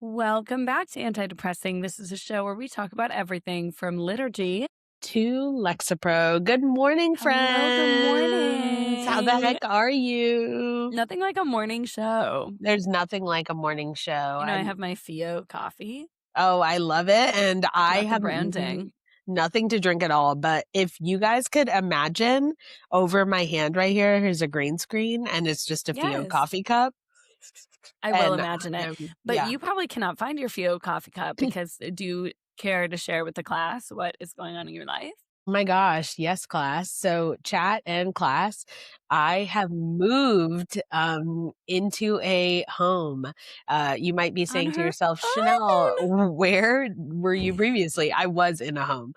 Welcome back to Anti-Depressing. This is a show where we talk about everything from liturgy. To Lexapro. Good morning, Hello, good friends. How the morning. heck are you? Nothing like a morning show. There's nothing like a morning show. I have my Fio coffee. I love it. And I Got the have branding. nothing to drink at all. But if you guys could imagine over my hand right here, here's a green screen and it's just a Fio Yes, coffee cup. I will And imagine it. But yeah. you probably cannot find your Fio coffee cup because do you care to share with the class what is going on in your life? Oh my gosh, yes, class. So, chat and class, I have moved into a home. You might be saying to On her yourself, Chanel, own. where were you previously? I was in a home.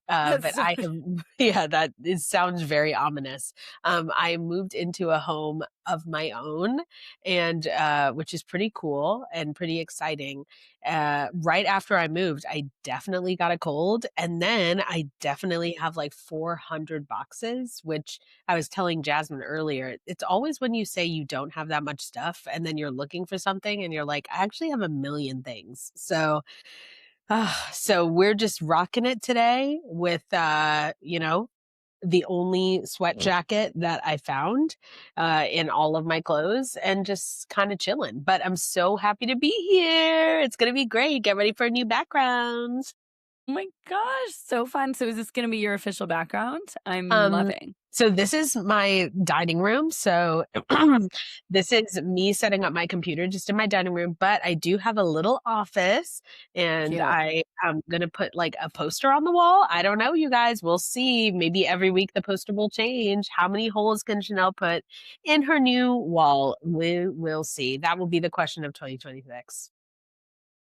But That's I have, yeah, sounds very ominous. I moved into a home of my own, and which is pretty cool and pretty exciting. Right after I moved, I definitely got a cold. And then I definitely have like 400 boxes, which I was telling Jasmine earlier. It's always when you say you don't have that much stuff and then you're looking for something and you're like, I actually have a million things. So we're just rocking it today with, the only sweat jacket that I found in all of my clothes and just kind of chilling. But I'm so happy to be here. It's going to be great. Get ready for a new background. Oh my gosh, so fun. So is this going to be your official background? I'm Um, loving. so this is my dining room. So this is me setting up my computer just in my dining room, but I do have a little office and Cute. I am going to put like a poster on the wall. I don't know, you guys. We'll see. Maybe every week the poster will change. How many holes can Chanel put in her new wall? We will see. That will be the question of 2026.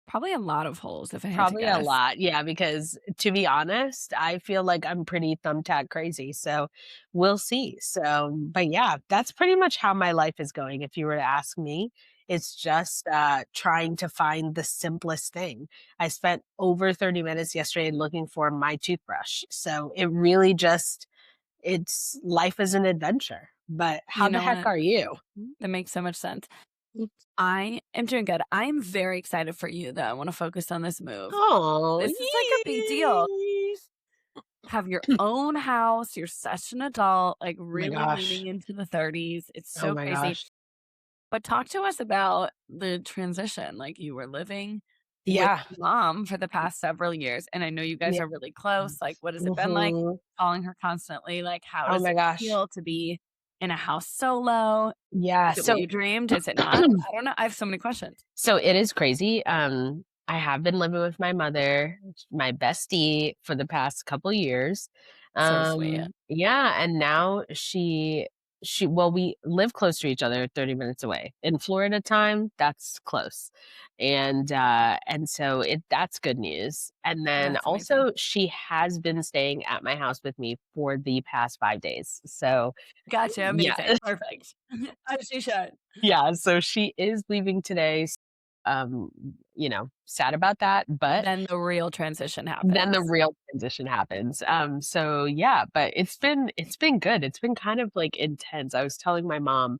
Probably a lot of holes if I had to Probably a guess. lot, yeah, because to be honest, I feel like I'm pretty thumbtack crazy, so we'll see. But yeah, that's pretty much how my life is going if you were to ask me. It's just, trying to find the simplest thing. I spent over 30 minutes yesterday looking for my toothbrush, so it really just it's life is an adventure. But how You the know heck what? are you? That makes so much sense. I am doing good. I am very excited for you, though. I want to focus on this move. Oh, This is like a big deal. yay! Have your own house. You're such an adult, like Oh my really leaning gosh. into the 30s. It's Oh so my crazy. gosh. But talk to us about the transition. Like you were living with Yeah. mom for the past several years. And I know you guys Yeah. are really close. Like, what has it been like Mhm. calling her constantly? Like, how Oh does my it gosh. feel to be in a house solo? Yeah, Is it what so you dreamed? Is it not? I don't know. I have so many questions. so it is crazy. I have been living with my mother, my bestie, for the past couple years. So sweet. Yeah, and now well, we live close to each other, 30 minutes away. In Florida time, that's close. And so that's good news. And then That's amazing. also she has been staying at my house with me for the past 5 days. So, Gotcha. yeah. Amazing. Perfect. As she should. Yeah, so she is leaving today. Um, sad about that, but Then the real transition then the happens. real transition happens. So yeah, but it's been good. It's been kind of like intense. I was telling my mom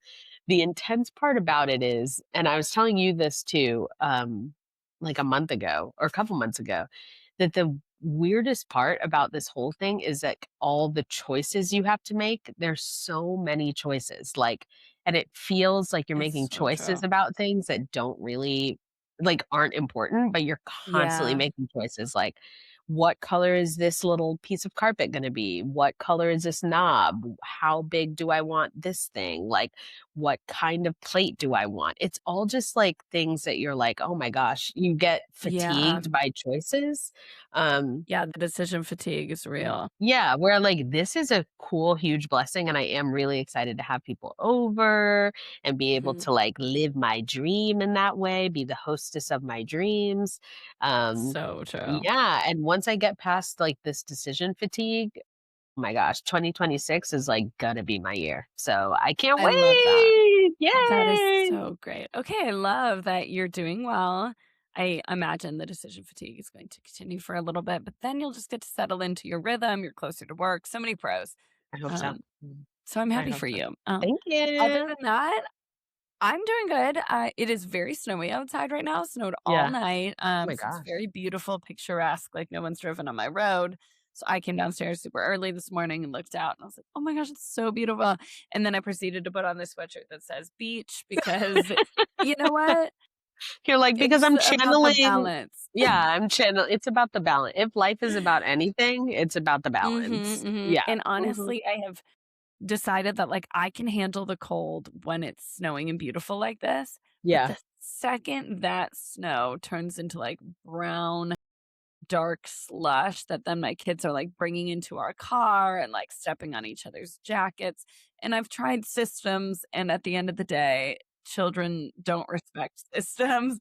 the intense part about it is, and I was telling you this too, like a month ago or a couple months ago, that the weirdest part about this whole thing is that all the choices you have to make, there's so many choices. Like, and it feels like you're It's making so choices true. about things that don't really like aren't important, but you're constantly Yeah. making choices like, what color is this little piece of carpet going to be? What color is this knob? How big do I want this thing? Like, what kind of plate do I want? It's all just like things that you're like, oh my gosh, you get Yeah. fatigued by choices. Um, Yeah. The decision fatigue is real. yeah, where like this is a cool, huge blessing, and I am really excited to have people over and be able Mhm. to like live my dream in that way, be the hostess of my dreams. Um, So true. yeah, and once I get past like this decision fatigue, oh my gosh, 2026 is like gonna be my year. So I can't I love that. wait. That is Yay! so great. Okay, I love that you're doing well. I imagine the decision fatigue is going to continue for a little bit, but then you'll just get to settle into your rhythm. You're closer to work. So many pros. I hope so. Um, so I'm I happy hope for so. you. Thank Other you. than that, I'm doing good. It is very snowy outside right now. Snowed all Yeah. night. Oh my So it's gosh. very beautiful, picturesque, like no one's driven on my road. So I came downstairs super early this morning and looked out and I was like, oh my gosh, it's so beautiful. And then I proceeded to put on this sweatshirt that says beach because you know what? You're like, because It's I'm about the channeling. balance. Yeah, it's about the balance. If life is about anything, it's about the balance. Yeah. And Mhm. honestly, I have decided that like I can handle the cold when it's snowing and beautiful like this. But Yeah. the second that snow turns into like brown dark slush that then my kids are like bringing into our car and like stepping on each other's jackets. And I've tried systems, and at the end of the day, children don't respect systems.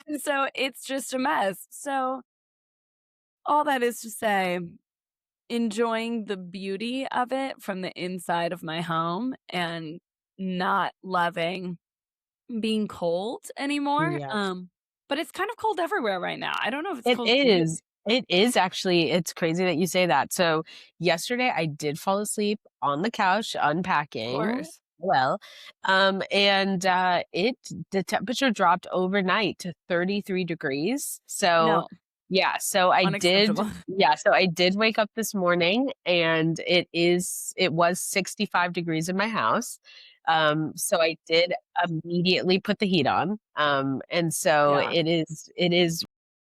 And so it's just a mess. So, all that is to say, enjoying the beauty of it from the inside of my home and not loving being cold anymore. Yeah. But it's kind of cold everywhere right now. I don't know if it's It cold for you. is. It is actually, it's crazy that you say that. So, yesterday I did fall asleep on the couch Of unpacking. course. Well, and it the temperature dropped overnight to 33 degrees. So, No. yeah, Unacceptable. so I did wake up this morning and it was 65 degrees in my house. So I did immediately put the heat on. And so Yeah. it is,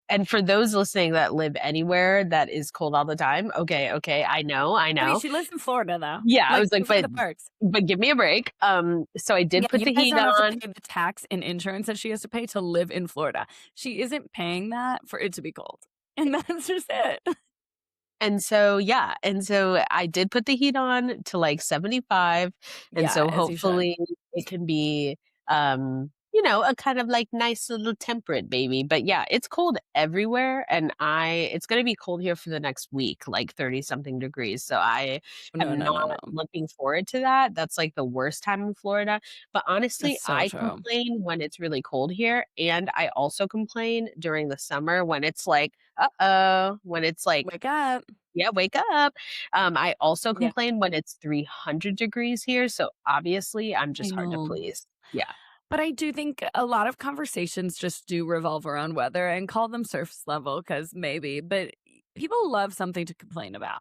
and for those listening that live anywhere that is cold all the time, okay, I I mean, know. she lives in Florida, though. Yeah, I Like, was like, give her the perks. but give me a break. So I did Yeah, put you the guys heat don't have to on. pay the tax and insurance that she has to pay to live in Florida. She isn't paying that for it to be cold, and that's just it. And so, yeah, and so I did put the heat on to, like, 75, and Yeah, so as you should. hopefully it can be, a kind of, like, nice little temperate baby, but yeah, it's cold everywhere, and it's gonna be cold here for the next week, like 30 something degrees, so I No, am no, no, not no. looking forward to that. That's, like, the worst time in Florida, but That's honestly, so I true. complain when it's really cold here, and I also complain during the summer when it's like, "Uh-oh," when it's like, Wake up. yeah, wake up. I also Yeah, complain when it's 300 degrees here, so obviously I'm I just hard to know. please. Yeah. But I do think a lot of conversations just do revolve around weather and call them surface level because maybe, but people love something to complain about.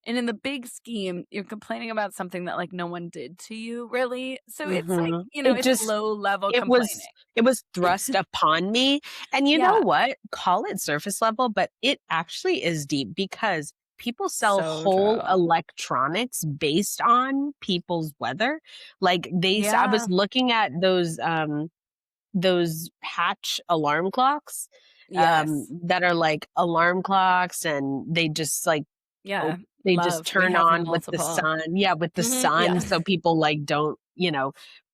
And in the big scheme, you're complaining about something that like no one did to you, really. So it's like, Mhm. it's low level It complaining. was it was thrust upon me, and you know Yeah, what? Call it surface level, but it actually is deep because people sell so whole true. electronics based on people's weather. Like, I was Yeah. looking at those Hatch alarm clocks, Yes. that are like alarm clocks, and they just like Yeah. oh, they just Love. We turn have on with the multiple. sun. Yeah, with the Yeah. sun, so people, like, don't,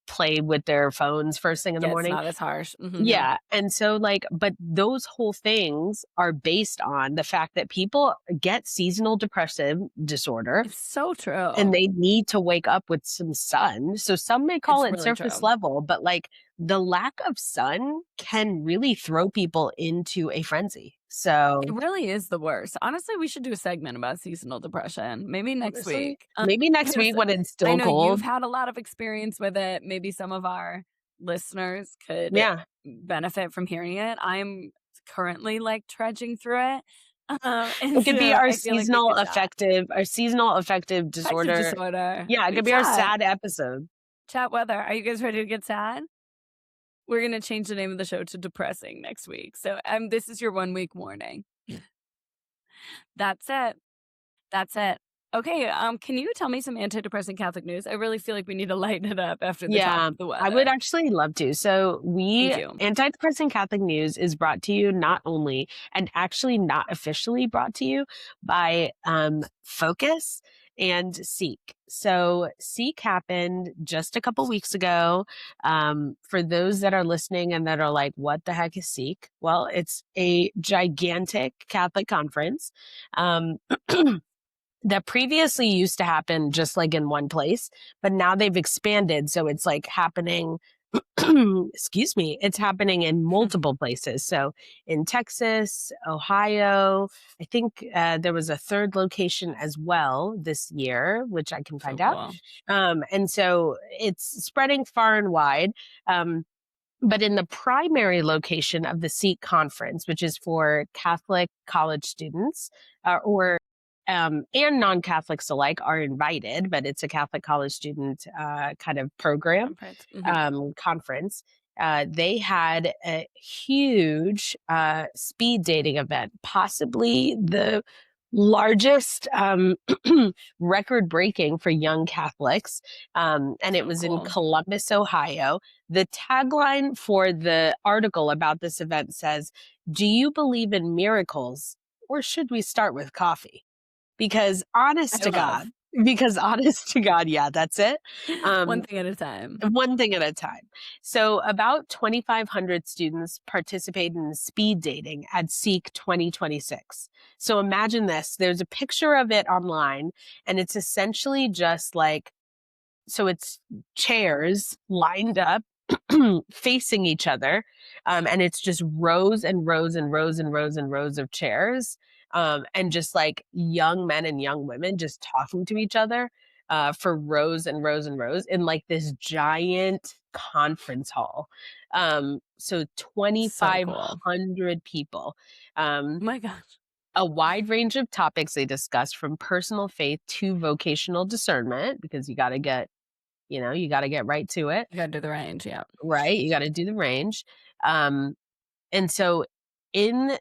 play with their phones first thing in the Yeah. It's morning. not as harsh. Yeah. Yeah, and so, like, but those whole things are based on the fact that people get seasonal depressive disorder, It's so true. and they need to wake up with some sun. So some may call It's it really surface true. level, but, like, the lack of sun can really throw people into a frenzy. It So, really is the worst. Honestly, we should do a segment about seasonal depression, maybe next honestly, week. maybe next 'Cause week when it's I still know you've cold. had a lot of experience with it. Maybe some of our listeners could Yeah. benefit from hearing it. I'm currently, like, trudging through it, and It could be so our I feel like we seasonal could chat. affective our seasonal affective Affective disorder. disorder. Yeah, it We could be our chat. sad episode. Chat weather. Are you guys ready to get sad? We're gonna change the name of the show to Depressing next week. So, this is your 1 week warning. That's it. That's it. Okay, can you tell me some antidepressant Catholic news? I really feel like we need to lighten it up after the talk Yeah, of the I would weather. actually love to. So, Thank you. Anti-Depressing Catholic News is brought to you not only, and actually not officially brought to you, by Focus and Seek. So, Seek happened just a couple weeks ago. For those that are listening and that are like, what the heck is Seek? Well, it's a gigantic Catholic conference. Um, that previously used to happen just like in one place, but now they've expanded. So it's like happening Excuse me, it's happening in multiple places. So in Texas, Ohio, I think there was a third location as well this year, which I can So find out. cool. And so it's spreading far and wide. Um, but in the primary location of the SEEK conference, which is for Catholic college students or and non-Catholics alike are invited, but it's a Catholic college student kind of program Conference. Mhm. conference. They had a huge speed dating event, possibly the largest record breaking for young Catholics. And it So was in cool. Columbus, Ohio. The tagline for the article about this event says, "Do you believe in miracles or should we start with coffee?" Because honest I to love. God, because honest to God, yeah, that's it. One Um, thing at a time. one thing at a time. So, about 2,500 students participated in speed dating at Seek 2026. So, imagine this, there's a picture of it online, and it's essentially just like, so it's chairs lined up facing each other, and it's just rows and rows and rows and rows and rows of chairs, and just like young men and young women just talking to each other for rows and rows and rows in like this giant conference hall. So So cool. 2,500 people. Um, Oh my gosh. a wide range of topics they discussed, from personal faith to vocational discernment, because you got to get right to it, You gotta do the range, yeah. right? You got to do the range. Um, and so in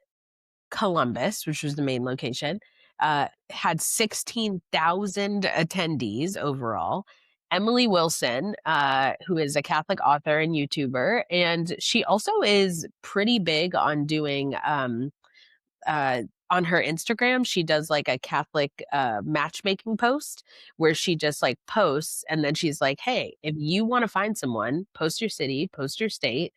Columbus, which was the main location, had 16,000 attendees overall. Emily Wilson, who is a Catholic author and YouTuber, and she also is pretty big on doing uh, on her Instagram, she does like a Catholic matchmaking post where she just like posts and then she's like, "Hey, if you want to find someone, post your city, post your state,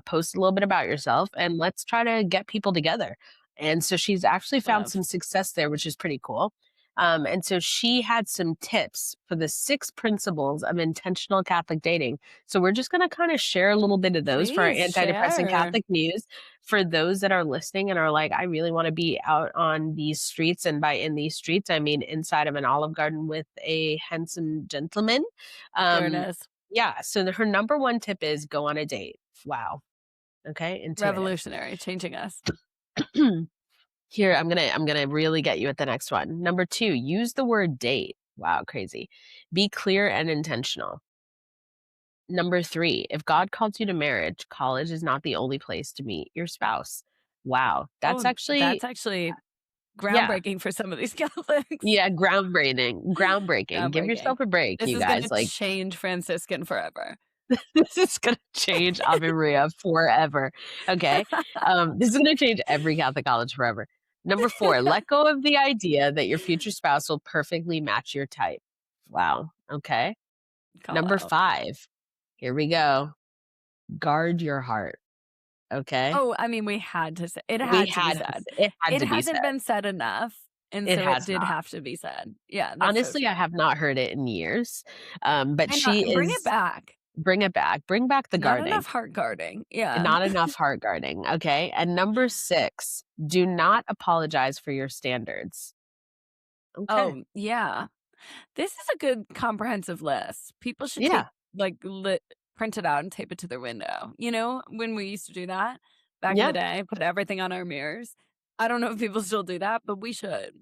post a little bit about yourself, and let's try to get people together." And so she's actually found Love. some success there, which is pretty cool. And so she had some tips for the 6 principles of intentional Catholic dating. So we're just going to kind of share a little bit of those for our Please antidepressant share. Catholic news for those that are listening and are like, I really want to be out on these streets. And by in these streets, I mean inside of an Olive Garden with a handsome gentleman. There it Um, is. yeah. So her number one tip is go on a date. Wow. Okay. Intuitive. Revolutionary, changing us. Here, I'm gonna really get you at the next one. Number two, use the word date. Wow, crazy. Be clear and intentional. Number three, if God calls you to marriage, college is not the only place to meet your spouse. Wow. That's Oh, actually that's actually yeah. groundbreaking for some of these Catholics. Yeah, groundbreaking, groundbreaking. Give Groundbreaking. yourself a break, This you is gonna guys. Like, change Franciscan forever. this is gonna change Ave Maria forever. Okay. This is gonna change every Catholic college forever. Number four, let go of the idea that your future spouse will perfectly match your type. Wow. Okay. Call Number out. five, here we go. Guard your heart. Okay. Oh, I mean, we had to say it We had to be had to, said. it had It to be hasn't said. been said enough, and It so it has did not. have to be said. Yeah, that's so Honestly, I true. have not heard it in years. But I know, she bring it is, back. bring it back. Bring back the Not guarding. enough heart guarding. Yeah. Not enough heart guarding, okay? And number 6, do not apologize for your standards. Okay. Oh, yeah. This is a good comprehensive list. People should take Yeah. like print it out and tape it to their window. You know, when we used to do that back in the Yeah. day, put everything on our mirrors. I don't know if people still do that, but we should.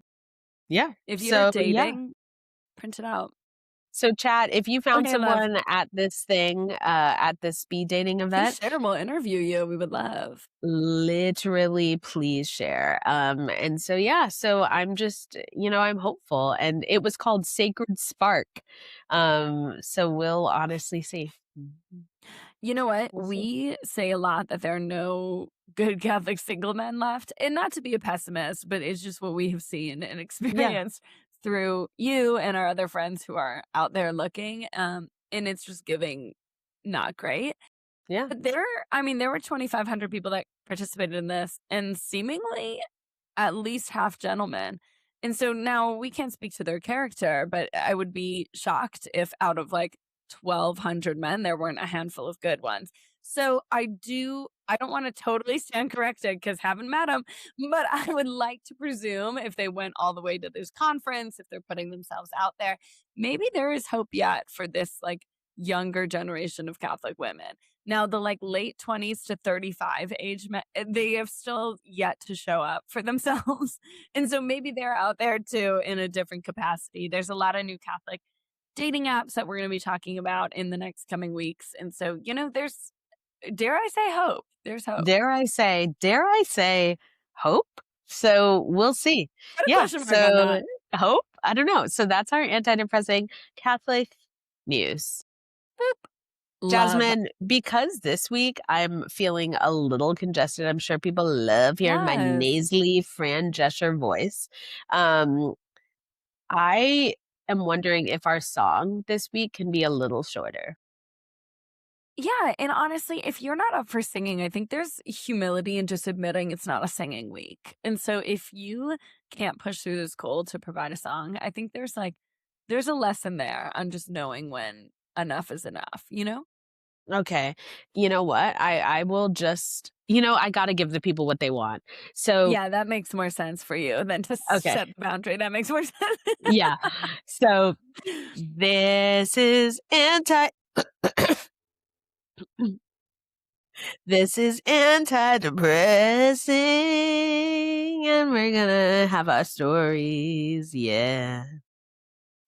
Yeah. If you're So, yeah. dating, print it out. So, Chad, if you Oh, found hey, love. someone at this thing, at this speed dating Please event, share. We'll interview you. We would love. literally, please share. And so, yeah, so I'm just, I'm hopeful. And it was called Sacred Spark. So we'll honestly see. Mhm. You know what? We'll see. We say a lot that there are no good Catholic single men left. And not to be a pessimist, but it's just what we have seen and Yeah. experienced through you and our other friends who are out there looking. And it's just giving not great. Yeah. But I mean, there were 2,500 people that participated in this, and seemingly at least half gentlemen. And so now we can't speak to their character, but I would be shocked if out of like 1,200 men, there weren't a handful of good ones. So I don't wanna totally stand corrected because haven't met met them, but I would like to presume if they went all the way to this conference, if they're putting themselves out there, maybe there is hope yet for this, like, younger generation of Catholic women. Now the, like, late 20s to 35 age they have still yet to show up for themselves, and so maybe they're out there too in a different capacity. There's a lot of new Catholic dating apps that we're gonna be talking about in the next coming weeks, and so, there's dare I say hope. There's hope. Dare I say hope? So we'll see. Put a Yeah. question mark on So that. hope? I don't know. So that's our antidepressing Catholic news. Boop. Love. Jasmine, because this week I'm feeling a little congested, I'm sure people love hearing my Yes. nasally Fran Drescher voice. Um, I am wondering if our song this week can be a little shorter. Yeah, and honestly, if you're not up for singing, I think there's humility in just admitting it's not a singing week. And so if you can't push through this cold to provide a song, I think there's a lesson there on just knowing when enough is enough, you know? Okay. You know what? I will just I gotta give the people what they want. So, Yeah, that makes more sense for you than to okay. set the boundary. That makes more sense. Yeah. So, this is this is anti-depressing, and we're gonna have our stories. Yeah.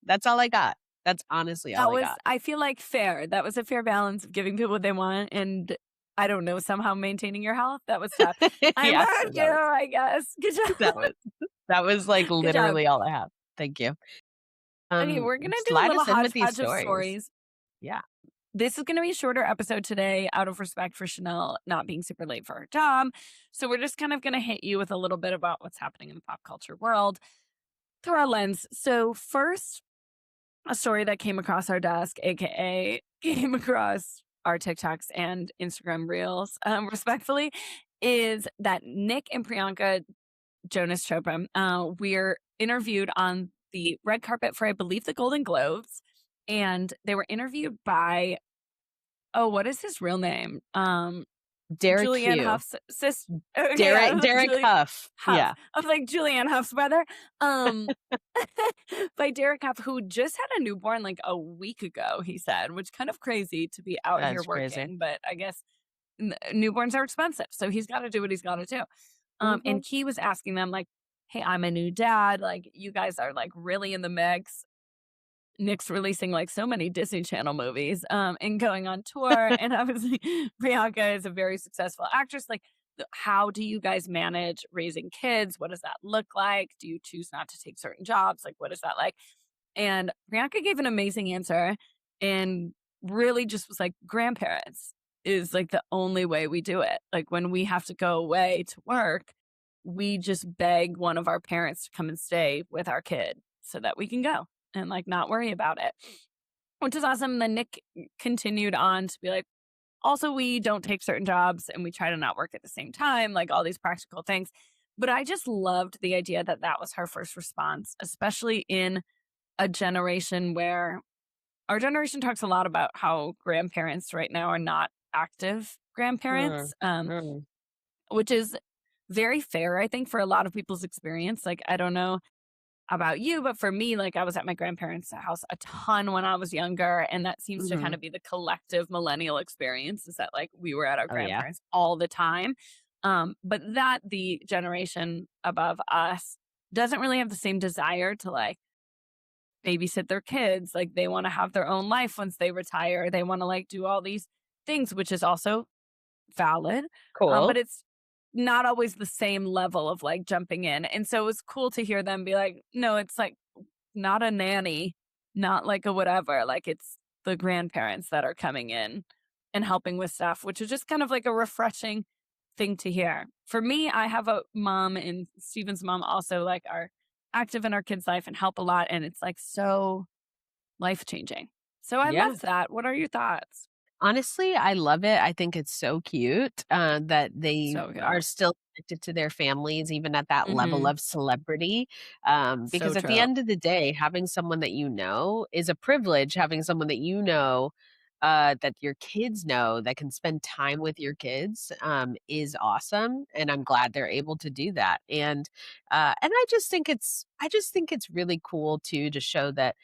That's all I got. That's honestly all That I was, got. I feel like, fair. That was a fair balance of giving people what they want and, I don't know, somehow maintaining your health. That was tough. I'm Yeah, proud of you, I guess. Good that job. was that was, like, Good job. literally all I have. Thank you. Okay, we're gonna do a Slide little us in with these hodgepodge of stories. stories. Yeah. This is gonna be a shorter episode today out of respect for Chanel not being super late for her job. So we're just kind of gonna hit you with a little bit about what's happening in the pop culture world through our lens. So first, a story that came across our desk, aka came across our TikToks and Instagram reels, respectfully, is that Nick and Priyanka Jonas Chopra were interviewed on the red carpet for, I believe, the Golden Globes, and they were interviewed by, oh, what is his real name? Derek Julianne Hugh. Huff's sis. Okay, yeah, I Derek was like Derek Julie Huff. Huff. Yeah, I was like Julianne Huff's brother. Um, by Derek Huff, who just had a newborn like a week ago. He said, which kind of crazy to be out here that's crazy. working, but I guess newborns are expensive, so he's got to do what he's got to do. And Mhm. he was asking them like, "Hey, I'm a new dad. Like, you guys are like really in the mix. Nick's releasing like so many Disney Channel movies, and going on tour. And obviously, Priyanka is a very successful actress. Like, how do you guys manage raising kids? What does that look like? Do you choose not to take certain jobs? Like, what is that like?" And Priyanka gave an amazing answer and really just was like, grandparents is like the only way we do it. Like, when we have to go away to work, we just beg one of our parents to come and stay with our kid so that we can go and like not worry about it, which is awesome. Then Nick continued on to be like, also, we don't take certain jobs and we try to not work at the same time, like all these practical things. But I just loved the idea that that was her first response, especially in a generation where our generation talks a lot about how grandparents right now are not active Mm, grandparents, mm, which is very fair, I think, for a lot of people's experience. Like, I don't know about you, but for me, like, I was at my grandparents' house a ton when I was younger, and that seems to kind mhm. of be the collective millennial experience, is that like we were at our Oh, yeah. grandparents all the time. But that the generation above us doesn't really have the same desire to like babysit their kids. Like, they want to have their own life once they retire. They want to like do all these things, which is also valid. But Cool. it's not always the same level of like jumping in. And so it was cool to hear them be like, no, it's like not a nanny, not like a whatever. Like, it's the grandparents that are coming in and helping with stuff, which is just kind of like a refreshing thing to hear. For me, I have a mom, and Steven's mom also like are active in our kids' life and help a lot. And it's like so life changing. So I Yeah. love that. What are your thoughts? Honestly, I love it. I think it's so cute, that they So are cute. still connected to their families even at that level Mhm. of celebrity, So because at the true. end of the day, having someone that you know is a privilege, having someone that you know, that your kids know that can spend time with your kids, is awesome, and I'm glad they're able to do that, and I just think it's really cool too to show that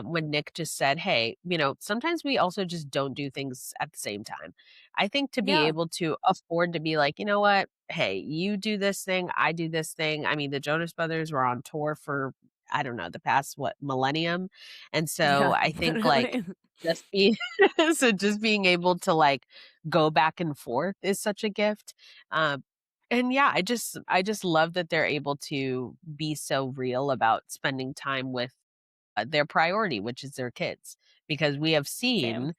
when Nick just said, "Hey, sometimes we also just don't do things at the same time." I think to be Yeah. able to afford to be like, "You know what? Hey, you do this thing, I do this thing." I mean, the Jonas Brothers were on tour for I don't know, the past what, millennium? And so Yeah, I think like literally. just be so just being able to like go back and forth is such a gift. Um and yeah, I just love that they're able to be so real about spending time with their priority, which is their kids. Because we have Same. seen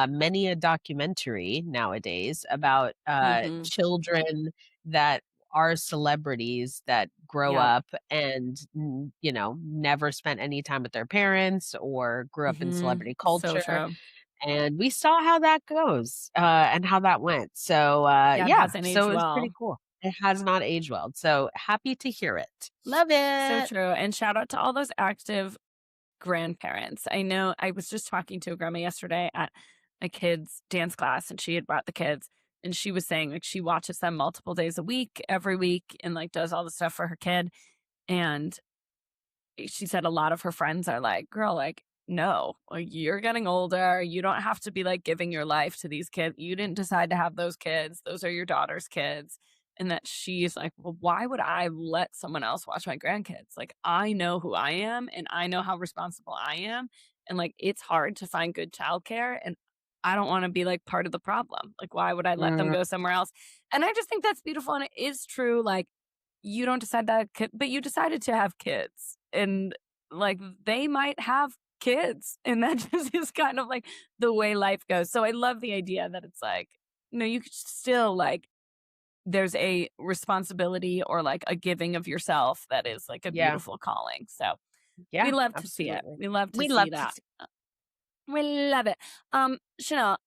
many a documentary nowadays about Mhm. children that are celebrities that grow Yep. up and, never spent any time with their parents or grew up in Mhm. celebrity So culture. true. And we saw how that goes and how that went. So, Yeah, it yeah, hasn't so aged it was pretty well. cool. It has not aged well. So happy to hear it. Love So it. true, and shout out to all those active grandparents. I know I was just talking to a grandma yesterday at my kids' dance class, and she had brought the kids, and she was saying, like, she watches them multiple days a week, every week, and, like, does all the stuff for her kid, and she said a lot of her friends are like, "Girl, like, no, like, you're getting older. You don't have to be, like, giving your life to these kids. You didn't decide to have those kids. Those are your daughter's kids." And that she's like, "Well, why would I let someone else watch my grandkids? Like, I know who I am, and I know how responsible I am, and, like, it's hard to find good childcare, and I don't wanna be, like, part of the problem. Like, why would I let them Mm, go somewhere else?" And I just think that's beautiful, and it is true, like, you don't decide that kid but you decided to have kids, and, like, they might have kids, and that just is kind of, like, the way life goes, so I love the idea that it's like, no, you could still, like there's a responsibility or, like, a giving of yourself that is, like, a yeah. beautiful calling, so we Yeah, love to see it. absolutely. We love to We see love to that. see. We love it. Chanel,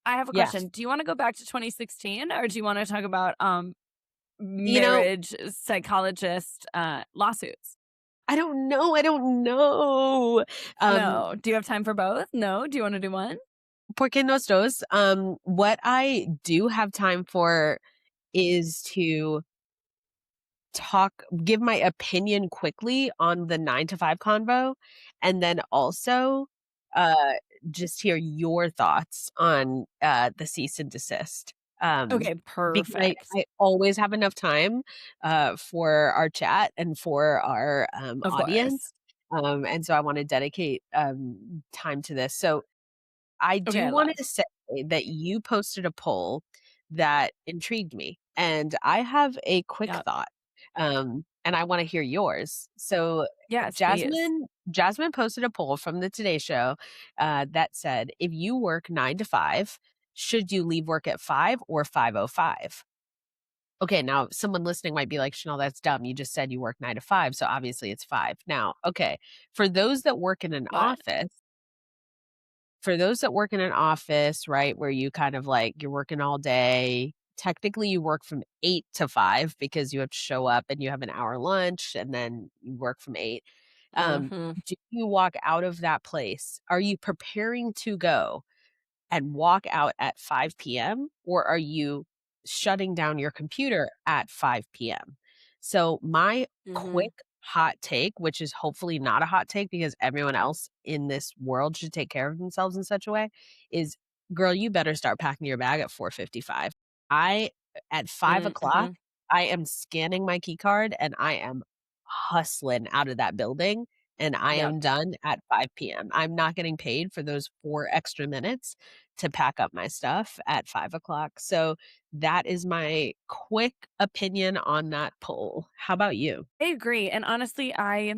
I have a Yes. question. Do you wanna go back to 2016, or do you wanna talk about, You know, marriage psychologist, lawsuits? I don't know. Um, No. Do you have time for both? No? Do you wanna do one? ¿Por qué no dos? What I do have time for is to give my opinion quickly on the 9 to 5 convo, and then also, uh, just hear your thoughts on, the cease and desist. Okay, Because perfect. I always have enough time, for our chat and for our, Of course. audience, and so I wanna dedicate, time to this. So I Okay, do I wanna love. say that you posted a poll that intrigued me, and I have a quick Yep. thought, and I wanna hear yours. So, Yes, please. Jasmine posted a poll from the Today Show, that said, "If you work 9 to 5, should you leave work at 5 or 5:05?" Okay, now someone listening might be like, "Chanel, that's dumb. You just said you work 9 to 5, so obviously it's 5." Now, okay, for those that work in an What? office for those that work in an office, right, where you kind of like you're working all day, technically you work from 8 to 5 because you have to show up and you have an hour lunch and then you work from 8. Mhm. Do you walk out of that place? Are you preparing to go and walk out at 5 PM, or are you shutting down your computer at 5 PM? So, my Mhm. quick hot take, which is hopefully not a hot take because everyone else in this world should take care of themselves in such a way, is girl, you better start packing your bag at 4:55. I At 5 o'clock, Mhm. I am scanning my key card and I am hustling out of that building and I Yep. am done at 5 PM. I'm not getting paid for those 4 extra minutes to pack up my stuff at 5 o'clock. So that is my quick opinion on that poll. How about you? I agree, and honestly, I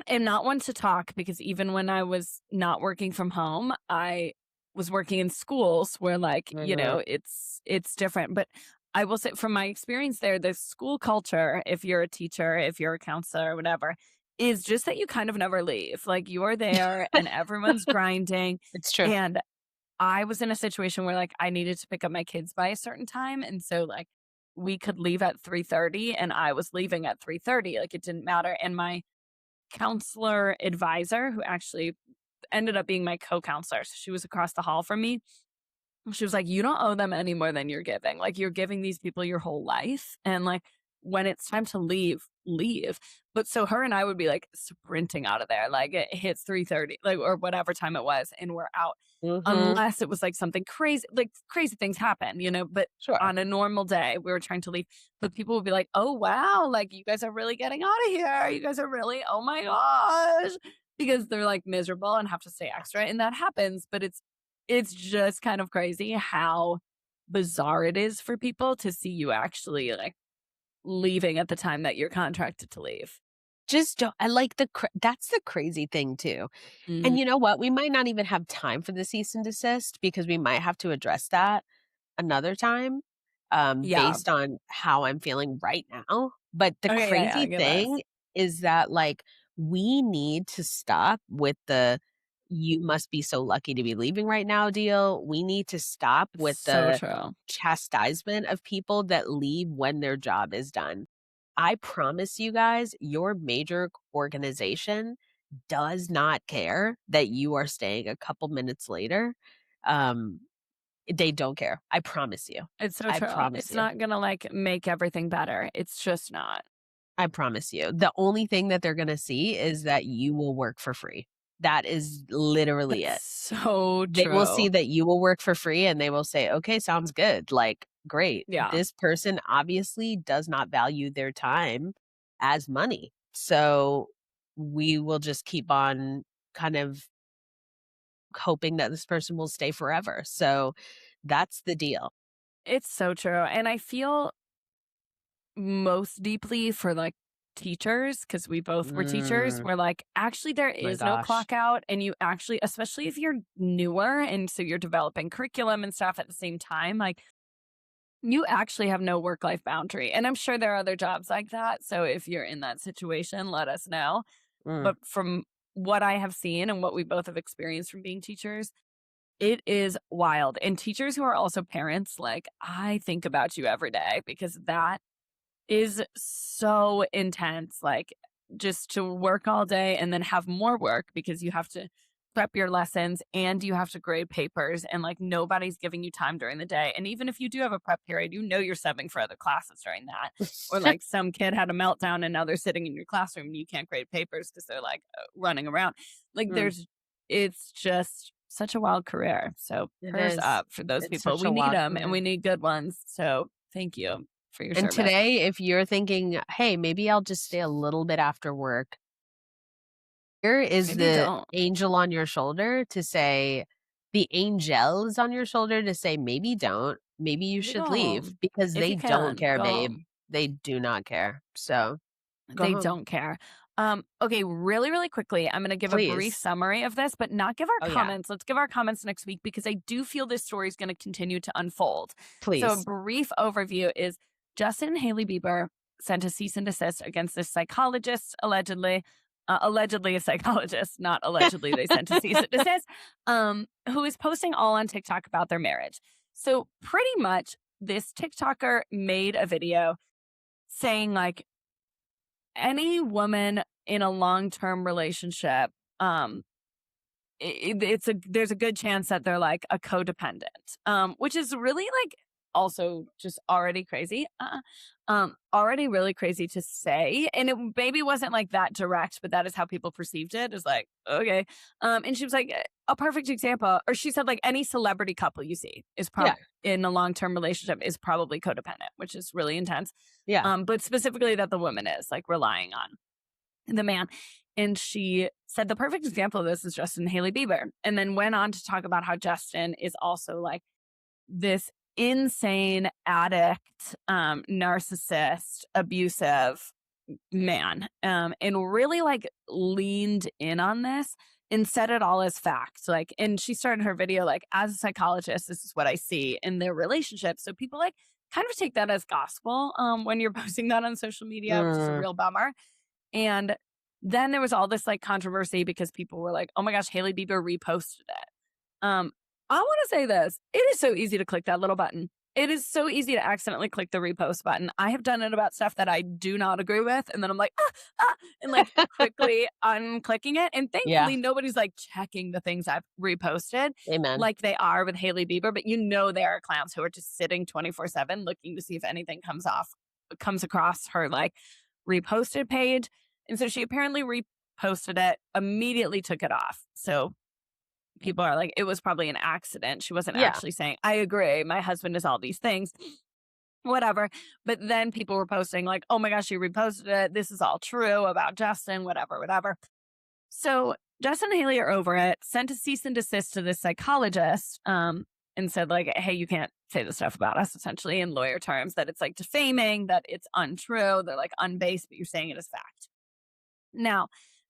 am not one to talk because even when I was not working from home, I was working in schools where, like, Mhm. it's different, but I will say from my experience there, the school culture, if you're a teacher, if you're a counselor or whatever, is just that you kind of never leave. Like, you're there and everyone's grinding, It's true. and I was in a situation where, like, I needed to pick up my kids by a certain time, and so, like, we could leave at 3:30, and I was leaving at 3:30, like, it didn't matter, and my counselor advisor, who actually ended up being my co-counselor, so she was across the hall from me. She was like, "You don't owe them any more than you're giving. Like, you're giving these people your whole life, and, like, when it's time to leave, leave." But so her and I would be, like, sprinting out of there, like, it hits 3:30, like, or whatever time it was, and we're out. Mhm. Unless it was, like, something crazy, like, crazy things happen, but Sure. on a normal day, we were trying to leave, but people would be like, "Oh, wow, like, you guys are really getting out of here. You guys are really, oh my gosh," because they're, like, miserable and have to stay extra, and that happens, but it's just kind of crazy how bizarre it is for people to see you actually, like, leaving at the time that you're contracted to leave. Just don't I like that's the crazy thing too. Mhm. And you know what? We might not even have time for the cease and desist because we might have to address that another time, Yeah. based on how I'm feeling right now. But the Okay, yeah, crazy give us. thing is that, like, we need to stop with the "you must be so lucky to be leaving right now" deal. We need to stop It's with so the true. chastisement of people that leave when their job is done. I promise you guys, your major organization does not care that you are staying a couple minutes later. Um, they don't care. I promise you. It's so I true. promise It's you. not gonna, like, make everything better. It's just not. I promise you. The only thing that they're gonna see is that you will work for free. That is literally That's it. so They will see true. that you will work for free and they will say, "Okay, sounds good." Like, "Great. Yeah. This person obviously does not value their time as money." So, we will just keep on kind of hoping that this person will stay forever. So, that's the deal. It's so true, and I feel most deeply for, like, teachers because we both were teachers, Mm, where, like, actually there my is no gosh. clock out, and you actually, especially if you're newer and so you're developing curriculum and stuff at the same time, like, you actually have no work-life boundary, and I'm sure there are other jobs like that, so if you're in that situation, let us know. Mm. But from what I have seen and what we both have experienced from being teachers, it is wild, and teachers who are also parents, like, I think about you every day because that is so intense, like, just to work all day and then have more work because you have to prep your lessons and you have to grade papers and, like, nobody's giving you time during the day, and even if you do have a prep period, you're subbing for other classes during that, or, like, some kid had a meltdown and now they're sitting in your classroom and you can't grade papers because 'cause they're, like, running around. Like, Mm. it's just such a wild career, so It prayers is. up for those It's people. such We a need wild them, and career. we need good ones, so thank you for your And service. today, if you're thinking, "Hey, maybe I'll just stay a little bit after work," here is Maybe the don't. angel on your shoulder to say the angels on your shoulder to say, "Maybe don't. Maybe you Maybe go should leave," home. because If they you don't can, care, go babe. home. They do not care. So, go They home. don't care. Okay, really, really quickly, I'm gonna give a brief Please. summary of this, but not give our Oh, yeah. comments. Let's give our comments next week because I do feel this story is gonna continue to unfold. So a Please. brief overview is Justin and Hailey Bieber sent a cease and desist against this psychologist, allegedly a psychologist, not allegedly they sent a cease and desist, who is posting all on TikTok about their marriage. So pretty much this TikToker made a video saying like any woman in a long-term relationship, um, it's a there's a good chance that they're like a codependent, which is really like also just already crazy. Already really crazy to say, and it maybe wasn't like that direct, but that is how people perceived it. Is like okay, and she was like a perfect example, or she said like any celebrity couple you see is Yeah. probably in a long-term relationship is probably codependent, which is really intense. Yeah. But specifically that the woman is like relying on the man. And she said the perfect example of this is Justin and Haley Bieber. And then went on to talk about how Justin is also like this insane addict, narcissist, abusive man. And really like leaned in on this and said it all as facts. Like, and she started her video like, as a psychologist, this is what I see in their relationship. So people like kind of take that as gospel when you're posting that on social media, which is a Mm. real bummer. And then there was all this like controversy because people were like, "Oh my gosh, Hailey Bieber reposted it." I wanna say this, it is so easy to click that little button. It is so easy to accidentally click the repost button. I have done it about stuff that I do not agree with, and then I'm like, "Ah, ah," and, like, quickly unclicking it, and Yeah, thankfully, nobody's, like, checking the things I've reposted amen. like they are with Hailey Bieber, but you know there are clowns who are just sitting 24/7 looking to see if anything comes across her, like, reposted page, and so she apparently reposted it, immediately took it off. So people are like, it was probably an accident. She wasn't Yeah, actually saying, I agree. My husband is all these things, whatever. But then people were posting, like, oh my gosh, you reposted it. This is all true about Justin, whatever, whatever. So Justin and Haley are over it, sent a cease and desist to this psychologist and said, like, hey, you can't say this stuff about us, essentially, in lawyer terms, that it's like defaming, that it's untrue. They're like unbased, but you're saying it as fact. Now,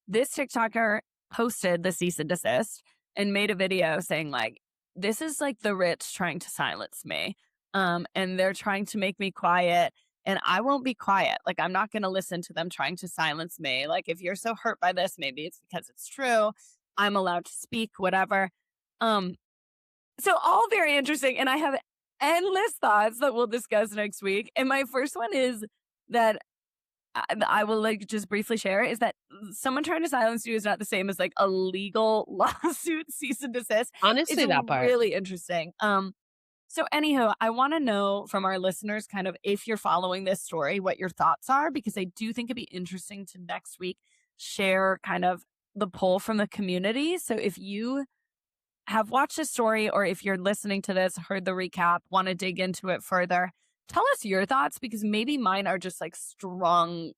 this TikToker posted the cease and desist and made a video saying, like, this is like the rich trying to silence me. And they're trying to make me quiet. And I won't be quiet. Like, I'm not going to listen to them trying to silence me. Like, if you're so hurt by this, maybe it's because it's true. I'm allowed to speak, whatever. Um, so all very interesting. And I have endless thoughts that we'll discuss next week. And my first one is that I will, like, just briefly share is that someone trying to silence you is not the same as, like, a legal lawsuit, cease and desist. It's honestly, that part. really interesting. So anywho, I wanna know from our listeners kind of if you're following this story, what your thoughts are, because I do think it'd be interesting to next week share kind of the poll from the community. So if you have watched this story or if you're listening to this, heard the recap, wanna dig into it further, tell us your thoughts because maybe mine are just, like, strong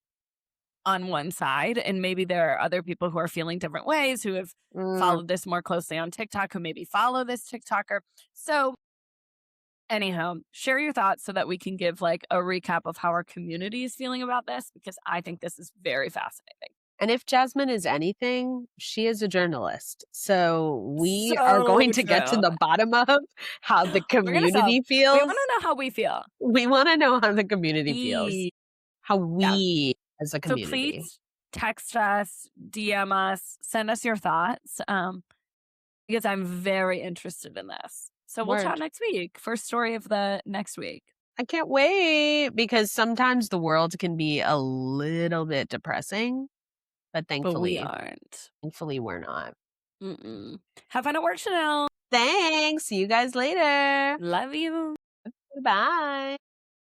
on one side, and maybe there are other people who are feeling different ways who have Mm, followed this more closely on TikTok, who maybe follow this TikToker. So, anyhow, share your thoughts so that we can give like a recap of how our community is feeling about this because I think this is very fascinating. and if Jasmine is anything, she is a journalist. So we are So going to get to true. the bottom of how the We're gonna solve. community We want feels. to know how we feel. We wanna know how the community feels, E- how yeah. we as a So community. please text us, DM us, send us your thoughts. Because I'm very interested in this. So we'll chat Word. next week. First story of the next week. I can't wait because sometimes the world can be a little bit depressing, but But we thankfully aren't. thankfully we're not. Mm-mm. Have fun at work, Chanel. Thanks. See you guys later. Love you. Bye.